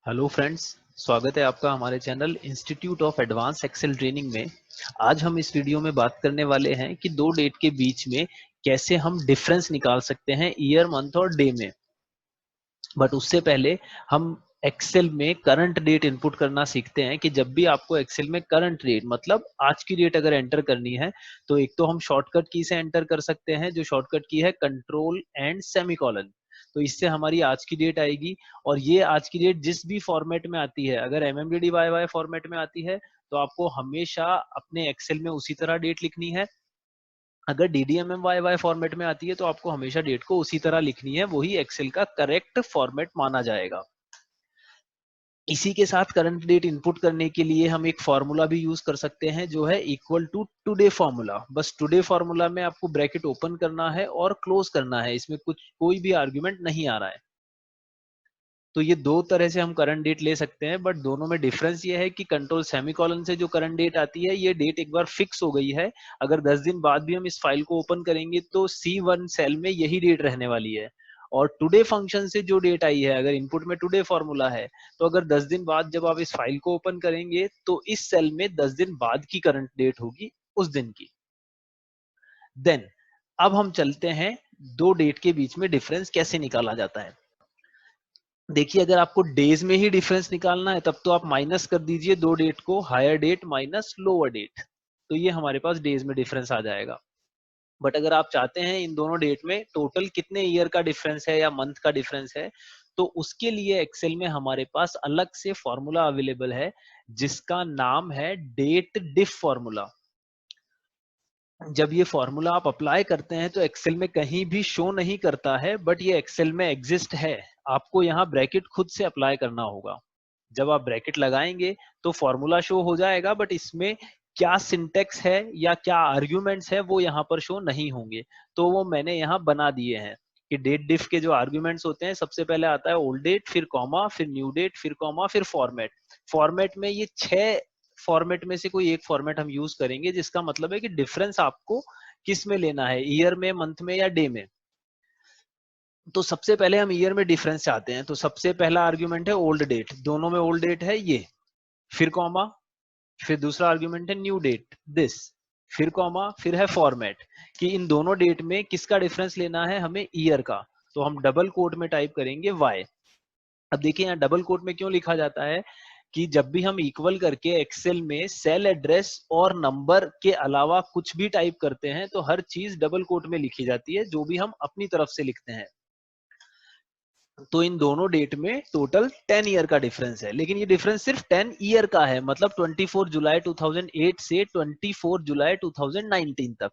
Hello friends, स्वागत है आपका हमारे channel Institute of Advance Excel training में। आज हम इस वीडियो में बात करने वाले हैं कि दो डेट के बीच में कैसे हम डिफरेंस निकाल सकते हैं ईयर, मंथ और डे में। बट उससे पहले हम एक्सेल में करंट डेट इनपुट करना सीखते हैं कि जब भी आपको एक्सेल में करंट डेट मतलब आज की डेट अगर एंटर करनी है तो एक तो हम शॉर्टकट की से एंटर कर सकते हैं, जो शॉर्टकट की है कंट्रोल एंड सेमीकोलन। तो इससे हमारी आज की डेट आएगी और ये आज की डेट जिस भी फॉर्मेट में आती है, अगर MMDDYY फॉर्मेट में आती है तो आपको हमेशा अपने एक्सेल में उसी तरह डेट लिखनी है। अगर DDMMYY फॉर्मेट में आती है तो आपको हमेशा डेट को उसी तरह लिखनी है, वही एक्सेल का करेक्ट फॉर्मेट माना जाएगा। इसी के साथ करंट डेट इनपुट करने के लिए हम एक फॉर्मूला भी यूज कर सकते हैं, जो है इक्वल टू टुडे फॉर्मूला। बस टुडे फॉर्मूला में आपको ब्रैकेट ओपन करना है और क्लोज करना है, इसमें कोई भी आर्ग्यूमेंट नहीं आ रहा है। तो ये दो तरह से हम करंट डेट ले सकते हैं, बट दोनों में डिफरेंस ये है कि कंट्रोल सेमीकोलन से जो करंट डेट आती है, ये डेट एक बार फिक्स हो गई है। अगर 10 दिन बाद भी हम इस फाइल को ओपन करेंगे तो C1 सेल में यही डेट रहने वाली है। और टुडे फंक्शन से जो डेट आई है, अगर इनपुट में टुडे फॉर्मूला है, तो अगर 10 दिन बाद जब आप इस फाइल को ओपन करेंगे तो इस सेल में 10 दिन बाद की करंट डेट होगी, उस दिन की। देन अब हम चलते हैं दो डेट के बीच में डिफरेंस कैसे निकाला जाता है। देखिए, अगर आपको डेज में ही डिफरेंस निकालना है तब तो आप माइनस कर दीजिए दो डेट को, higher date minus lower date, तो ये हमारे पास डेज में डिफरेंस आ जाएगा। बट अगर आप चाहते हैं इन दोनों डेट में टोटल कितने ईयर का डिफरेंस है या मंथ का डिफरेंस है, तो उसके लिए एक्सेल में हमारे पास अलग से फॉर्मूला अवेलेबल है, जिसका नाम है डेट डिफ फॉर्मूला। जब ये फॉर्मूला आप अप्लाई करते हैं तो एक्सेल में कहीं भी शो नहीं करता है, बट ये एक्सेल में एग्जिस्ट है। आपको यहाँ ब्रैकेट खुद से अप्लाई करना होगा। जब आप ब्रैकेट लगाएंगे तो फॉर्मूला शो हो जाएगा, बट इसमें क्या सिंटेक्स है या क्या आर्ग्यूमेंट्स है वो यहाँ पर शो नहीं होंगे। तो वो मैंने यहाँ बना दिए हैं कि डेट डिफ के जो आर्ग्यूमेंट्स होते हैं, सबसे पहले आता है ओल्ड डेट, फिर कॉमा, फिर न्यू डेट, फिर कॉमा, फिर फॉर्मेट। फॉर्मेट में ये 6 फॉर्मेट में से कोई एक फॉर्मेट हम यूज करेंगे, जिसका मतलब है कि डिफरेंस आपको किस में लेना है, ईयर में, मंथ में या डे में। तो सबसे पहले हम ईयर में डिफरेंस चाहते हैं, तो सबसे पहला आर्ग्यूमेंट है ओल्ड डेट, दोनों में ओल्ड डेट है ये, फिर कॉमा, फिर दूसरा आर्ग्यूमेंट है न्यू डेट दिस, फिर कॉमा, फिर है फॉर्मेट, कि इन दोनों डेट में किसका डिफरेंस लेना है हमें, ईयर का। तो हम डबल कोट में टाइप करेंगे y। अब देखिए यहाँ डबल कोट में क्यों लिखा जाता है कि जब भी हम इक्वल करके एक्सेल में सेल एड्रेस और नंबर के अलावा कुछ भी टाइप करते हैं तो हर चीज डबल कोट में लिखी जाती है, जो भी हम अपनी तरफ से लिखते हैं। तो इन दोनों डेट में टोटल 10 ईयर का डिफरेंस है, लेकिन ये डिफरेंस सिर्फ 10 ईयर का है, मतलब 24 जुलाई 2008 से 24 जुलाई 2019 तक।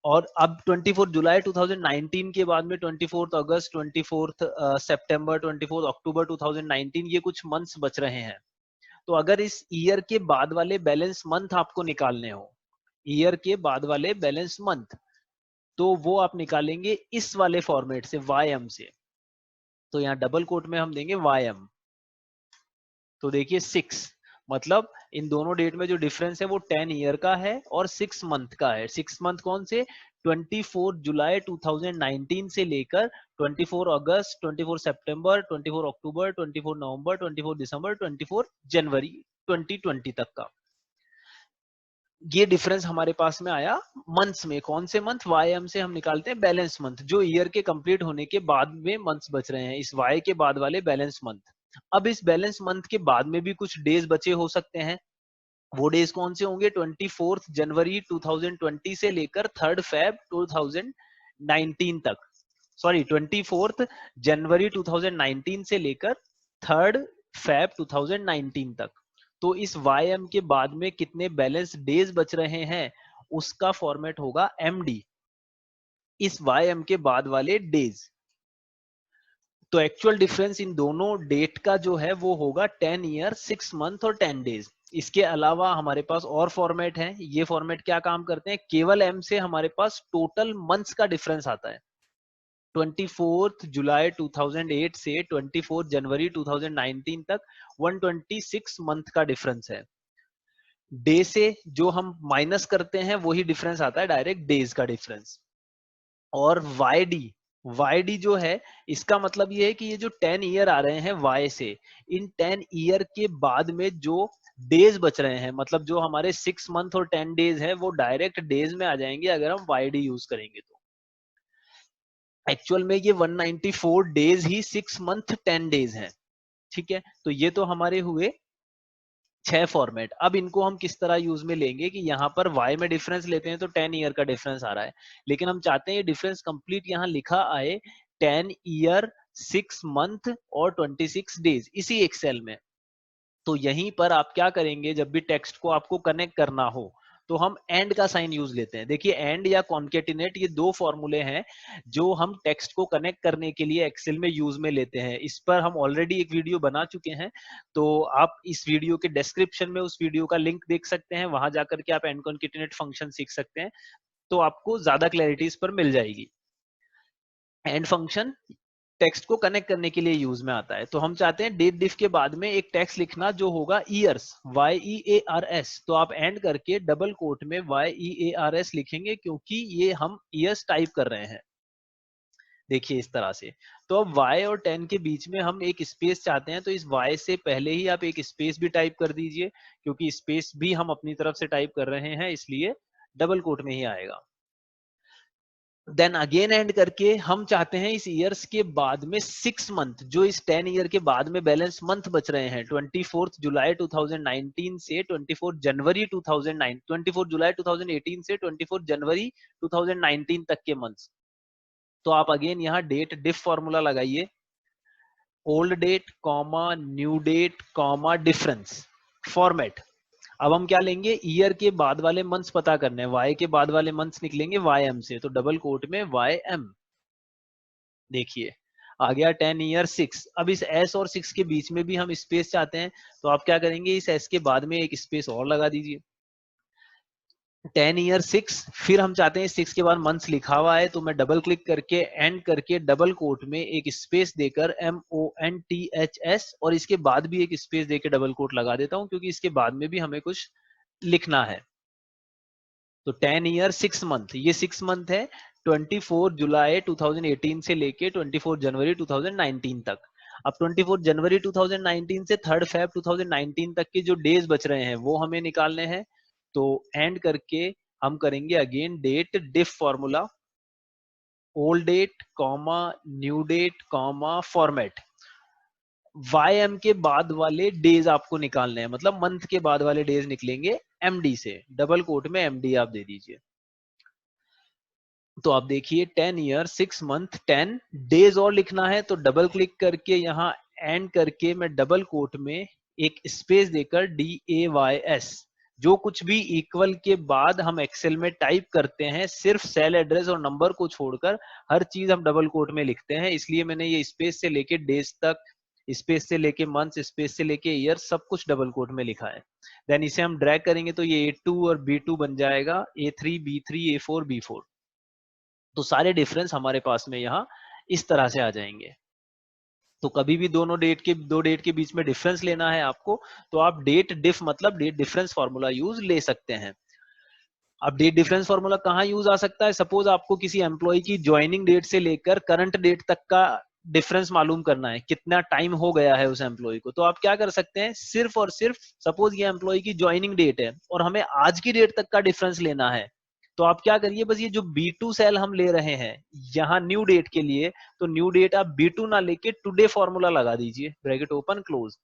और अब 24 जुलाई 2019 के बाद में 24 अगस्त, 24 सितंबर, 24 अक्टूबर 2019, ये कुछ मंथ्स बच रहे हैं। तो अगर इस ईयर के बाद वाले बैलेंस मंथ आपको निकालने हो, ईयर के बाद वाले बैलेंस मंथ, तो वो आप निकालेंगे इस वाले फॉर्मेट से, YM से। तो यहाँ डबल कोट में हम देंगे YM। तो देखिए 6, मतलब इन दोनों डेट में जो डिफरेंस है वो 10 ईयर का है और 6 मंथ का है। 6 मंथ कौन से, 24 जुलाई 2019 से लेकर 24 अगस्त, 24 सितंबर, 24 अक्टूबर, 24 नवंबर, 24 दिसंबर, 24 जनवरी 2020 तक का। ये डिफरेंस हमारे पास में आया मंथ्स में। कौन से मंथ, YM से हम निकालते हैं बैलेंस मंथ, जो ईयर के कंप्लीट होने के बाद में मंथ्स बच रहे हैं, इस Y के बाद वाले बैलेंस मंथ। अब इस बैलेंस मंथ के बाद में भी कुछ डेज बचे हो सकते हैं, वो डेज कौन से होंगे, 24 जनवरी 2020 से लेकर 3 फेब 2019 तक, सॉरी 24 जनवरी 2019 से लेकर 3 फेब 2019 तक। तो इस YM के बाद में कितने बैलेंस डेज बच रहे हैं, उसका फॉर्मेट होगा MD, इस YM के बाद वाले डेज। तो एक्चुअल डिफरेंस इन दोनों डेट का जो है वो होगा 10 ईयर, 6 मंथ और 10 डेज। इसके अलावा हमारे पास और फॉर्मेट है। ये फॉर्मेट क्या काम करते हैं, केवल M से हमारे पास टोटल मंथ्स का डिफरेंस आता है। 24 जुलाई 2008 से 24 जनवरी 2019 तक 126 मंथ का डिफरेंस है। डे से जो हम माइनस करते हैं वही डिफरेंस आता है डायरेक्ट डेज का डिफरेंस। और YD, YD जो है इसका मतलब ये है कि ये जो 10 ईयर आ रहे हैं Y से, इन 10 ईयर के बाद में जो डेज बच रहे हैं, मतलब जो हमारे 6 मंथ और 10 डेज है, वो डायरेक्ट डेज में आ जाएंगे अगर हम YD यूज करेंगे तो। एक्चुअल में ये 194 डेज ही 6 मंथ 10 डेज हैं। ठीक है, तो ये तो हमारे हुए 6 फॉर्मेट। अब इनको हम किस तरह यूज में लेंगे कि यहाँ पर y में डिफरेंस लेते हैं तो 10 ईयर का डिफरेंस आ रहा है, लेकिन हम चाहते हैं ये डिफरेंस कंप्लीट यहाँ लिखा आए 10 ईयर 6 मंथ और 26 डेज इसी एक्सेल में। तो यहीं पर आप क्या करेंगे, जब भी टेक्स्ट को आपको कनेक्ट करना हो तो हम एंड का साइन यूज लेते हैं। देखिए एंड या कॉन्केटिनेट ये दो फॉर्मूले हैं जो हम टेक्स्ट को कनेक्ट करने के लिए एक्सेल में यूज में लेते हैं। इस पर हम ऑलरेडी एक वीडियो बना चुके हैं, तो आप इस वीडियो के डिस्क्रिप्शन में उस वीडियो का लिंक देख सकते हैं, वहां जाकर के आप एंड कॉन्केटिनेट फंक्शन सीख सकते हैं, तो आपको ज्यादा क्लैरिटी इस पर मिल जाएगी। एंड फंक्शन टेक्स्ट को कनेक्ट करने के लिए यूज में आता है। तो हम चाहते हैं डेट डिफ के बाद में एक टेक्स्ट लिखना जो होगा ईयर्स, YEARS। तो आप एंड करके डबल कोट में YEARS लिखेंगे क्योंकि ये हम ईयर्स टाइप कर रहे हैं। देखिए इस तरह से। तो अब y और 10 के बीच में हम एक स्पेस चाहते हैं, तो इस y से पहले ही आप एक स्पेस भी टाइप कर दीजिए, क्योंकि स्पेस भी हम अपनी तरफ से टाइप कर रहे हैं, इसलिए डबल कोट में ही आएगा। देन अगेन एंड करके हम चाहते हैं इस ईयर्स के बाद में 6 मंथ, जो इस 10 ईयर के बाद में बैलेंस मंथ बच रहे हैं 24 जुलाई 2019 से 24 जनवरी 2009, 24 जुलाई 2018 से 24 जनवरी 2019 तक के मंथ्स। तो आप अगेन यहाँ डेट डिफ फॉर्मूला लगाइए, old date comma new date comma difference format. अब हम क्या लेंगे, ईयर के बाद वाले मंथ्स पता करने हैं, वाई के बाद वाले मंथ्स निकलेंगे YM से, तो डबल कोट में YM। देखिए आ गया 10 ईयर 6। अब इस S और 6 के बीच में भी हम स्पेस चाहते हैं, तो आप क्या करेंगे, इस S के बाद में एक स्पेस और लगा दीजिए। 10 ईयर 6, फिर हम चाहते हैं 6 के बाद मंथ्स लिखा हुआ है, तो मैं डबल क्लिक करके एंड करके डबल कोट में एक स्पेस देकर MONTHS और इसके बाद भी एक स्पेस देकर डबल कोट लगा देता हूं, क्योंकि इसके बाद में भी हमें कुछ लिखना है। तो 10 ईयर 6 मंथ, ये 6 मंथ है 24 जुलाई 2018 से लेके 24 जनवरी 2019 तक। अब 24 जनवरी 2019 से 3 फेब 2019 तक के जो डेज बच रहे हैं वो हमें निकालने हैं। तो एंड करके हम करेंगे again DATEDIF formula, old date comma new date comma format. YM के बाद वाले डेज आपको निकालने हैं, मतलब मंथ के बाद वाले डेज निकलेंगे MD से, डबल कोट में MD आप दे दीजिए। तो आप देखिए 10 ईयर 6 मंथ 10 डेज और लिखना है, तो डबल क्लिक करके यहाँ एंड करके मैं डबल कोट में एक स्पेस देकर DAYS, जो कुछ भी इक्वल के बाद हम एक्सेल में टाइप करते हैं, सिर्फ सेल एड्रेस और नंबर को छोड़कर हर चीज हम डबल कोट में लिखते हैं, इसलिए मैंने ये स्पेस से लेके डेज तक, स्पेस से लेके मंथ, स्पेस से लेके ईयर, सब कुछ डबल कोट में लिखा है। देन इसे हम ड्रैग करेंगे तो ये A2 और B2 बन जाएगा, A3 B3 A4 B4। तो सारे डिफरेंस हमारे पास में यहाँ इस तरह से आ जाएंगे। तो कभी भी दो डेट के बीच में डिफरेंस लेना है आपको, तो आप डेट डिफ मतलब डेट डिफरेंस फॉर्मूला यूज ले सकते हैं। अब डेट डिफरेंस फॉर्मूला कहाँ यूज आ सकता है, सपोज आपको किसी एम्प्लॉय की ज्वाइनिंग डेट से लेकर करंट डेट तक का डिफरेंस मालूम करना है, कितना टाइम हो गया है उस एम्प्लॉय को, तो आप क्या कर सकते हैं, सिर्फ और सिर्फ सपोज ये एम्प्लॉय की ज्वाइनिंग डेट है और हमें आज की डेट तक का डिफरेंस लेना है, तो आप क्या करिए, बस ये जो B2 सेल हम ले रहे हैं यहाँ न्यू डेट के लिए, तो न्यू डेट आप B2 ना लेके टुडे फॉर्मूला लगा दीजिए, ब्रैकेट ओपन क्लोज।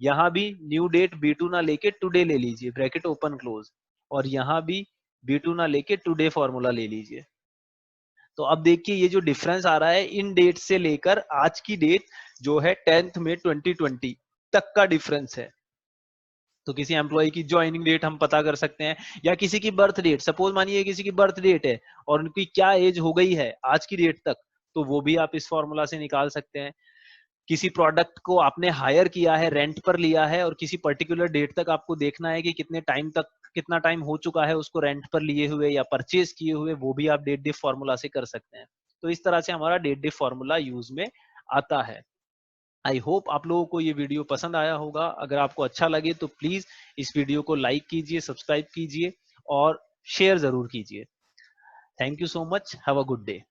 यहाँ भी न्यू डेट B2 ना लेके टुडे ले लीजिए, ब्रैकेट ओपन क्लोज। और यहाँ भी B2 ना लेके टुडे फॉर्मूला ले लीजिए। तो अब देखिए ये जो डिफरेंस आ रहा है इन डेट से लेकर आज की डेट जो है 10th में 2020 तक का डिफरेंस है। तो किसी एम्प्लॉय की ज्वाइनिंग डेट हम पता कर सकते हैं, या किसी की बर्थ डेट, सपोज मानिए किसी की बर्थ डेट है और उनकी क्या एज हो गई है आज की डेट तक, तो वो भी आप इस फॉर्मूला से निकाल सकते हैं। किसी प्रोडक्ट को आपने हायर किया है, रेंट पर लिया है, और किसी पर्टिकुलर डेट तक आपको देखना है कि कितने टाइम तक, कितना टाइम हो चुका है उसको रेंट पर लिए हुए या परचेज किए हुए, वो भी आप डेट डिफ फॉर्मूला से कर सकते हैं। तो इस तरह से हमारा डेट डिफ फॉर्मूला यूज में आता है। आई होप आप लोगों को ये वीडियो पसंद आया होगा। अगर आपको अच्छा लगे तो प्लीज इस वीडियो को लाइक कीजिए, सब्सक्राइब कीजिए और शेयर जरूर कीजिए। Thank you so much, have a good day.